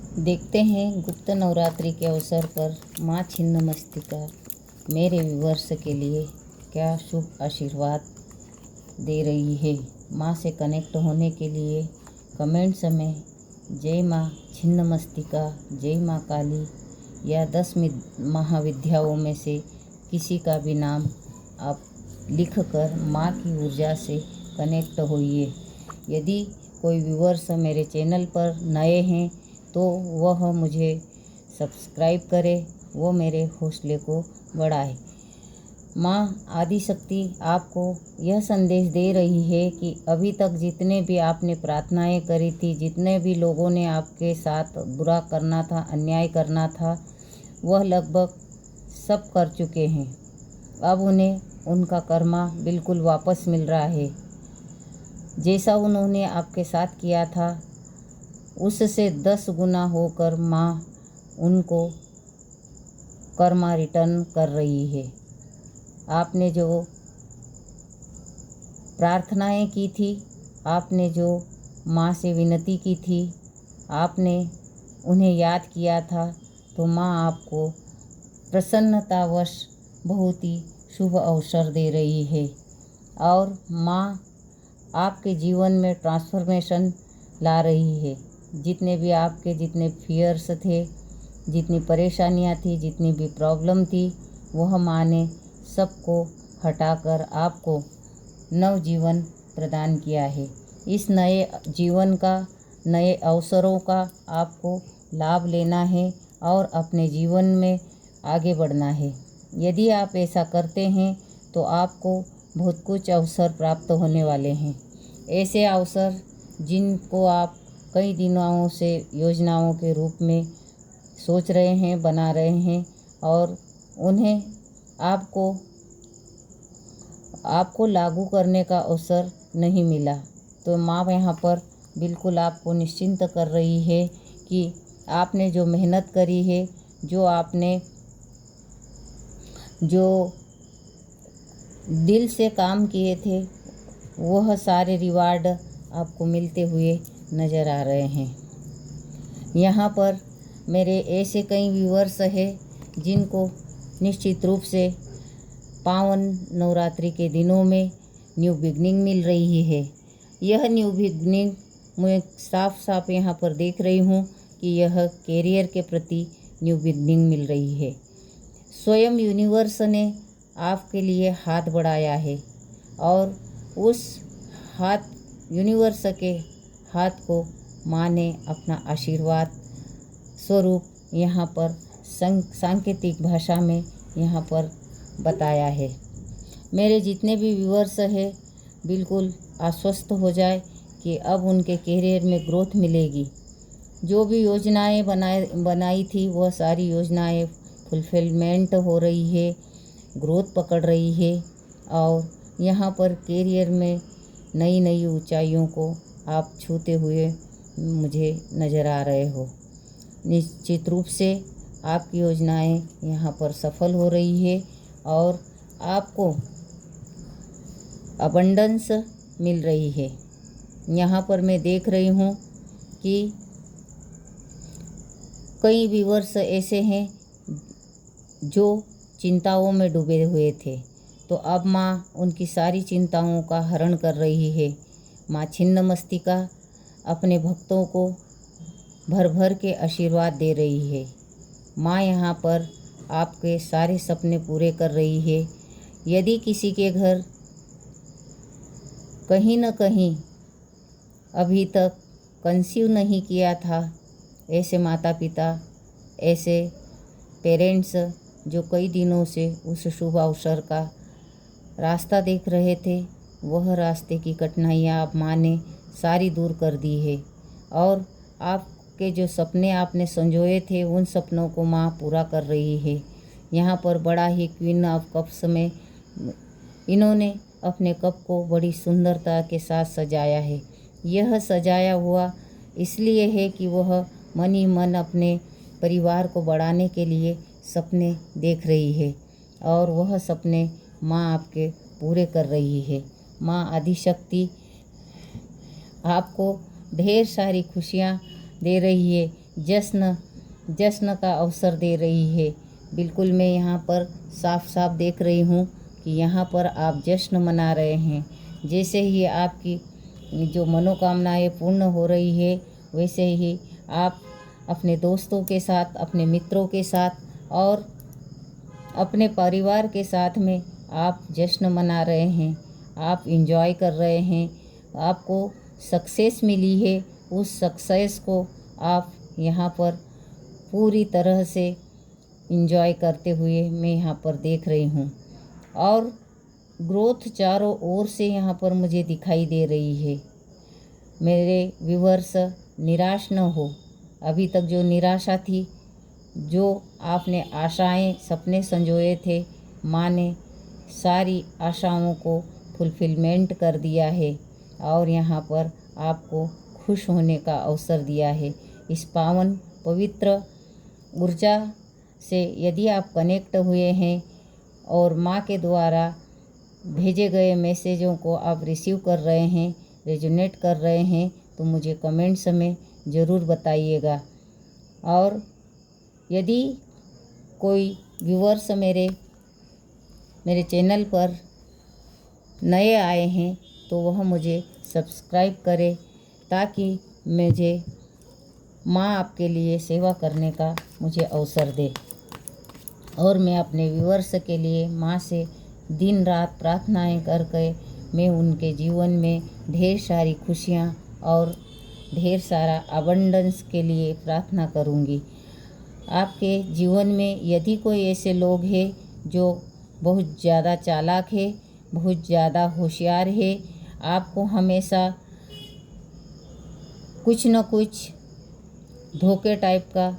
देखते हैं गुप्त नवरात्रि के अवसर पर माँ छिन्नमस्तिका मेरे व्यूअर्स के लिए क्या शुभ आशीर्वाद दे रही है। माँ से कनेक्ट होने के लिए कमेंट्स में जय माँ छिन्नमस्तिका, जय माँ काली या 10 महाविद्याओं में से किसी का भी नाम आप लिखकर माँ की ऊर्जा से कनेक्ट होइए। यदि कोई व्यूअर्स मेरे चैनल पर नए हैं तो वह मुझे सब्सक्राइब करे, वो मेरे हौसले को बढ़ाए। माँ आदिशक्ति आपको यह संदेश दे रही है कि अभी तक जितने भी आपने प्रार्थनाएं करी थी, जितने भी लोगों ने आपके साथ बुरा करना था, अन्याय करना था, वह लगभग सब कर चुके हैं। अब उन्हें उनका कर्मा बिल्कुल वापस मिल रहा है। जैसा उन्होंने आपके साथ किया था उससे 10 गुना होकर माँ उनको कर्मा रिटर्न कर रही है। आपने जो प्रार्थनाएं की थी, आपने जो माँ से विनती की थी, आपने उन्हें याद किया था, तो माँ आपको प्रसन्नतावश बहुत ही शुभ अवसर दे रही है। और माँ आपके जीवन में ट्रांसफॉर्मेशन ला रही है। जितने फियर्स थे, जितनी परेशानियाँ थी, जितनी भी प्रॉब्लम थी, वह माँ ने सबको हटाकर आपको नव जीवन प्रदान किया है। इस नए जीवन का, नए अवसरों का आपको लाभ लेना है और अपने जीवन में आगे बढ़ना है। यदि आप ऐसा करते हैं तो आपको बहुत कुछ अवसर प्राप्त होने वाले हैं। ऐसे अवसर जिनको आप कई दिनों से योजनाओं के रूप में सोच रहे हैं, बना रहे हैं और उन्हें आपको लागू करने का अवसर नहीं मिला, तो माँ यहाँ पर बिल्कुल आपको निश्चिंत कर रही है कि आपने जो मेहनत करी है, जो दिल से काम किए थे, वह सारे रिवार्ड आपको मिलते हुए नज़र आ रहे हैं। यहाँ पर मेरे ऐसे कई व्यूअर्स हैं जिनको निश्चित रूप से पावन नवरात्रि के दिनों में न्यू बिगनिंग मिल रही है। यह न्यू बिगनिंग मैं साफ साफ यहाँ पर देख रही हूँ कि यह कैरियर के प्रति न्यू बिगनिंग मिल रही है। स्वयं यूनिवर्स ने आपके लिए हाथ बढ़ाया है और उस यूनिवर्स के हाथ को माँ ने अपना आशीर्वाद स्वरूप यहाँ पर सांकेतिक भाषा में यहाँ पर बताया है। मेरे जितने भी व्यूअर्स हैं बिल्कुल आश्वस्त हो जाए कि अब उनके कैरियर में ग्रोथ मिलेगी। जो भी योजनाएं बनाई थी वह सारी योजनाएं फुलफिलमेंट हो रही है, ग्रोथ पकड़ रही है और यहाँ पर कैरियर में नई नई ऊंचाइयों को आप छूते हुए मुझे नज़र आ रहे हो। निश्चित रूप से आपकी योजनाएं यहाँ पर सफल हो रही है और आपको अबंडेंस मिल रही है। यहाँ पर मैं देख रही हूँ कि कई व्यूअर्स ऐसे हैं जो चिंताओं में डूबे हुए थे, तो अब माँ उनकी सारी चिंताओं का हरण कर रही है। माँ छिन्नमस्तिका अपने भक्तों को भर भर के आशीर्वाद दे रही है। माँ यहाँ पर आपके सारे सपने पूरे कर रही है। यदि किसी के घर कहीं न कहीं अभी तक कंसीव नहीं किया था, ऐसे माता पिता, ऐसे पेरेंट्स जो कई दिनों से उस शुभ अवसर का रास्ता देख रहे थे, वह रास्ते की कठिनाइयाँ अब माँ ने सारी दूर कर दी है और आपके जो सपने आपने संजोए थे उन सपनों को माँ पूरा कर रही है। यहाँ पर बड़ा ही क्वीन ऑफ कप्स में इन्होंने अपने कप को बड़ी सुंदरता के साथ सजाया है। यह सजाया हुआ इसलिए है कि वह मन ही मन अपने परिवार को बढ़ाने के लिए सपने देख रही है और वह सपने माँ आपके पूरे कर रही है। माँ आदिशक्ति आपको ढेर सारी खुशियाँ दे रही है। जश्न का अवसर दे रही है। बिल्कुल मैं यहाँ पर साफ साफ देख रही हूँ कि यहाँ पर आप जश्न मना रहे हैं। जैसे ही आपकी जो मनोकामनाएं पूर्ण हो रही है, वैसे ही आप अपने दोस्तों के साथ, अपने मित्रों के साथ और अपने परिवार के साथ में आप जश्न मना रहे हैं। आप एंजॉय कर रहे हैं। आपको सक्सेस मिली है, उस सक्सेस को आप यहाँ पर पूरी तरह से एंजॉय करते हुए मैं यहाँ पर देख रही हूँ। और ग्रोथ चारों ओर से यहाँ पर मुझे दिखाई दे रही है। मेरे व्यूअर्स, निराश न हो। अभी तक जो निराशा थी, जो आपने आशाएं, सपने संजोए थे, माँ ने सारी आशाओं को फुलफिलमेंट कर दिया है और यहाँ पर आपको खुश होने का अवसर दिया है। इस पावन पवित्र ऊर्जा से यदि आप कनेक्ट हुए हैं और माँ के द्वारा भेजे गए मैसेजों को आप रिसीव कर रहे हैं, रेजोनेट कर रहे हैं, तो मुझे कमेंट्स में ज़रूर बताइएगा। और यदि कोई व्यूअर्स मेरे चैनल पर नए आए हैं तो वह मुझे सब्सक्राइब करें, ताकि मुझे माँ आपके लिए सेवा करने का मुझे अवसर दे। और मैं अपने व्यूअर्स के लिए माँ से दिन रात प्रार्थनाएं करके मैं उनके जीवन में ढेर सारी खुशियाँ और ढेर सारा अबंडेंस के लिए प्रार्थना करूँगी। आपके जीवन में यदि कोई ऐसे लोग हैं जो बहुत ज़्यादा चालाक है, बहुत ज़्यादा होशियार है, आपको हमेशा कुछ न कुछ धोखे टाइप का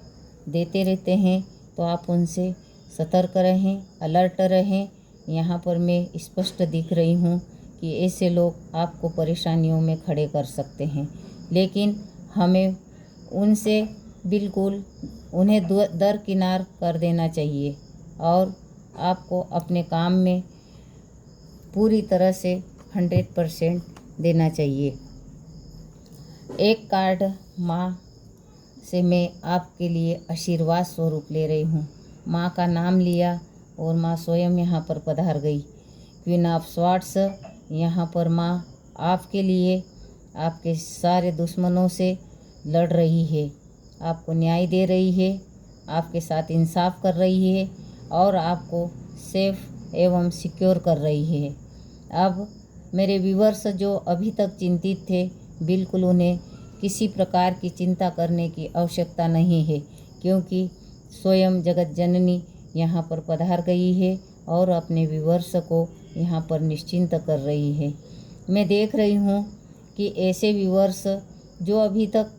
देते रहते हैं, तो आप उनसे सतर्क रहें, अलर्ट रहें। यहाँ पर मैं स्पष्ट दिख रही हूँ कि ऐसे लोग आपको परेशानियों में खड़े कर सकते हैं, लेकिन हमें उनसे बिल्कुल उन्हें दरकिनार कर देना चाहिए और आपको अपने काम में पूरी तरह से 100% देना चाहिए। एक कार्ड माँ से मैं आपके लिए आशीर्वाद स्वरूप ले रही हूँ। माँ का नाम लिया और माँ स्वयं यहाँ पर पधार गई। क्वीन ऑफ स्वार्ड्स, यहाँ पर माँ आपके लिए, आपके सारे दुश्मनों से लड़ रही है, आपको न्याय दे रही है, आपके साथ इंसाफ कर रही है और आपको सेफ एवं सिक्योर कर रही है। अब मेरे व्यूअर्स जो अभी तक चिंतित थे, बिल्कुल उन्हें किसी प्रकार की चिंता करने की आवश्यकता नहीं है, क्योंकि स्वयं जगत जननी यहाँ पर पधार गई है और अपने व्यूअर्स को यहाँ पर निश्चिंत कर रही है। मैं देख रही हूँ कि ऐसे व्यूअर्स जो अभी तक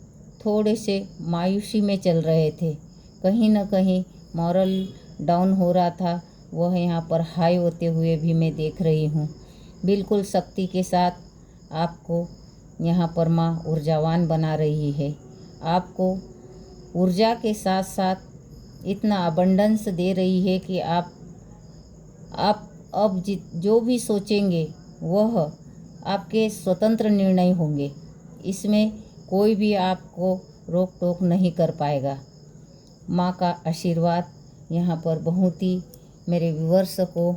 थोड़े से मायूसी में चल रहे थे, कहीं न कहीं मॉरल डाउन हो रहा था, वह यहाँ पर हाई होते हुए भी मैं देख रही हूँ। बिल्कुल शक्ति के साथ आपको यहाँ पर माँ ऊर्जावान बना रही है। आपको ऊर्जा के साथ साथ इतना अबंडेंस दे रही है कि आप अब जो भी सोचेंगे वह आपके स्वतंत्र निर्णय होंगे। इसमें कोई भी आपको रोक टोक नहीं कर पाएगा। माँ का आशीर्वाद यहाँ पर बहुत ही मेरे व्यूअर्स को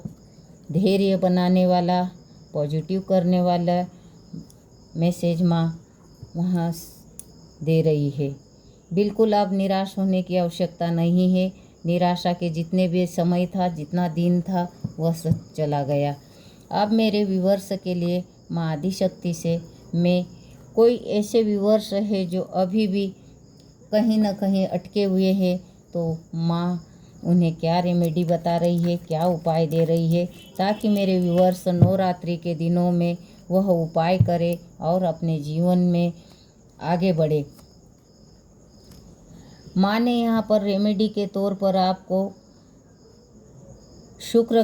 धैर्य बनाने वाला, पॉजिटिव करने वाला मैसेज माँ वहाँ दे रही है। बिल्कुल अब निराश होने की आवश्यकता नहीं है। निराशा के जितने भी समय था, जितना दिन था, वह सब चला गया। अब मेरे व्यूअर्स के लिए माँ आदिशक्ति से मैं, कोई ऐसे व्यूअर्स है जो अभी भी कहीं न कहीं अटके हुए हैं, तो माँ उन्हें क्या रेमेडी बता रही है, क्या उपाय दे रही है, ताकि मेरे व्यूअर्स नवरात्रि के दिनों में वह उपाय करे और अपने जीवन में आगे बढ़े। माँ ने यहाँ पर रेमेडी के तौर पर आपको शुक्र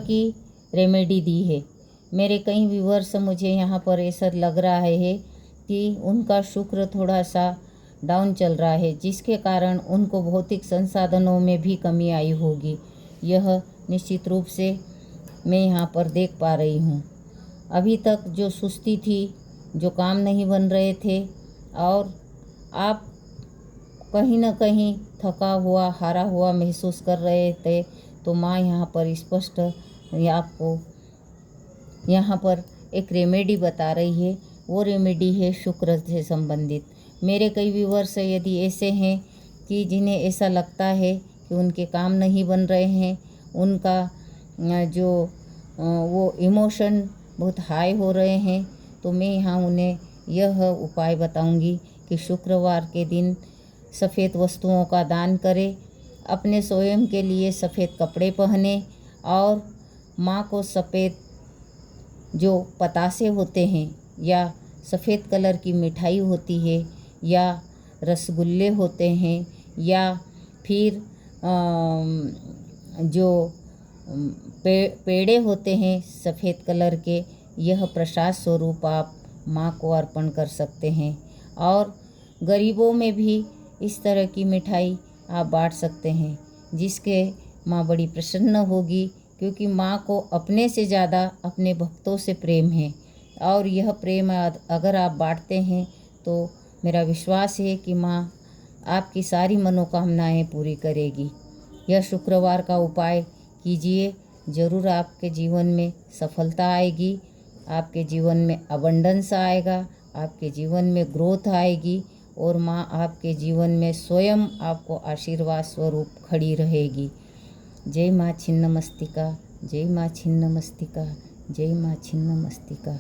की रेमेडी दी है। मेरे कई व्यूअर्स, मुझे यहाँ पर ऐसा लग रहा है कि उनका शुक्र थोड़ा सा डाउन चल रहा है, जिसके कारण उनको भौतिक संसाधनों में भी कमी आई होगी। यह निश्चित रूप से मैं यहाँ पर देख पा रही हूँ। अभी तक जो सुस्ती थी, जो काम नहीं बन रहे थे और आप कहीं न कहीं थका हुआ, हारा हुआ महसूस कर रहे थे, तो माँ यहाँ पर स्पष्ट आपको यहाँ पर एक रेमेडी बता रही है। वो रेमेडी है शुक्र से संबंधित। मेरे कई व्यूअर्स यदि ऐसे हैं कि जिन्हें ऐसा लगता है कि उनके काम नहीं बन रहे हैं, उनका वो इमोशन बहुत हाई हो रहे हैं, तो मैं यहाँ उन्हें यह उपाय बताऊंगी कि शुक्रवार के दिन सफ़ेद वस्तुओं का दान करें, अपने स्वयं के लिए सफ़ेद कपड़े पहने और माँ को सफ़ेद जो पतासे होते हैं या सफ़ेद कलर की मिठाई होती है या रसगुल्ले होते हैं या फिर जो पेड़े होते हैं सफ़ेद कलर के, यह प्रसाद स्वरूप आप माँ को अर्पण कर सकते हैं। और गरीबों में भी इस तरह की मिठाई आप बांट सकते हैं, जिसके माँ बड़ी प्रसन्न होगी, क्योंकि माँ को अपने से ज़्यादा अपने भक्तों से प्रेम है। और यह प्रेम अगर आप बांटते हैं तो मेरा विश्वास है कि माँ आपकी सारी मनोकामनाएं पूरी करेगी। यह शुक्रवार का उपाय कीजिए, ज़रूर आपके जीवन में सफलता आएगी, आपके जीवन में अबंडेंस आएगा, आपके जीवन में ग्रोथ आएगी और माँ आपके जीवन में स्वयं आपको आशीर्वाद स्वरूप खड़ी रहेगी। जय माँ छिन्नमस्तिका, जय माँ छिन्नमस्तिका, जय माँ छिन्नमस्तिका।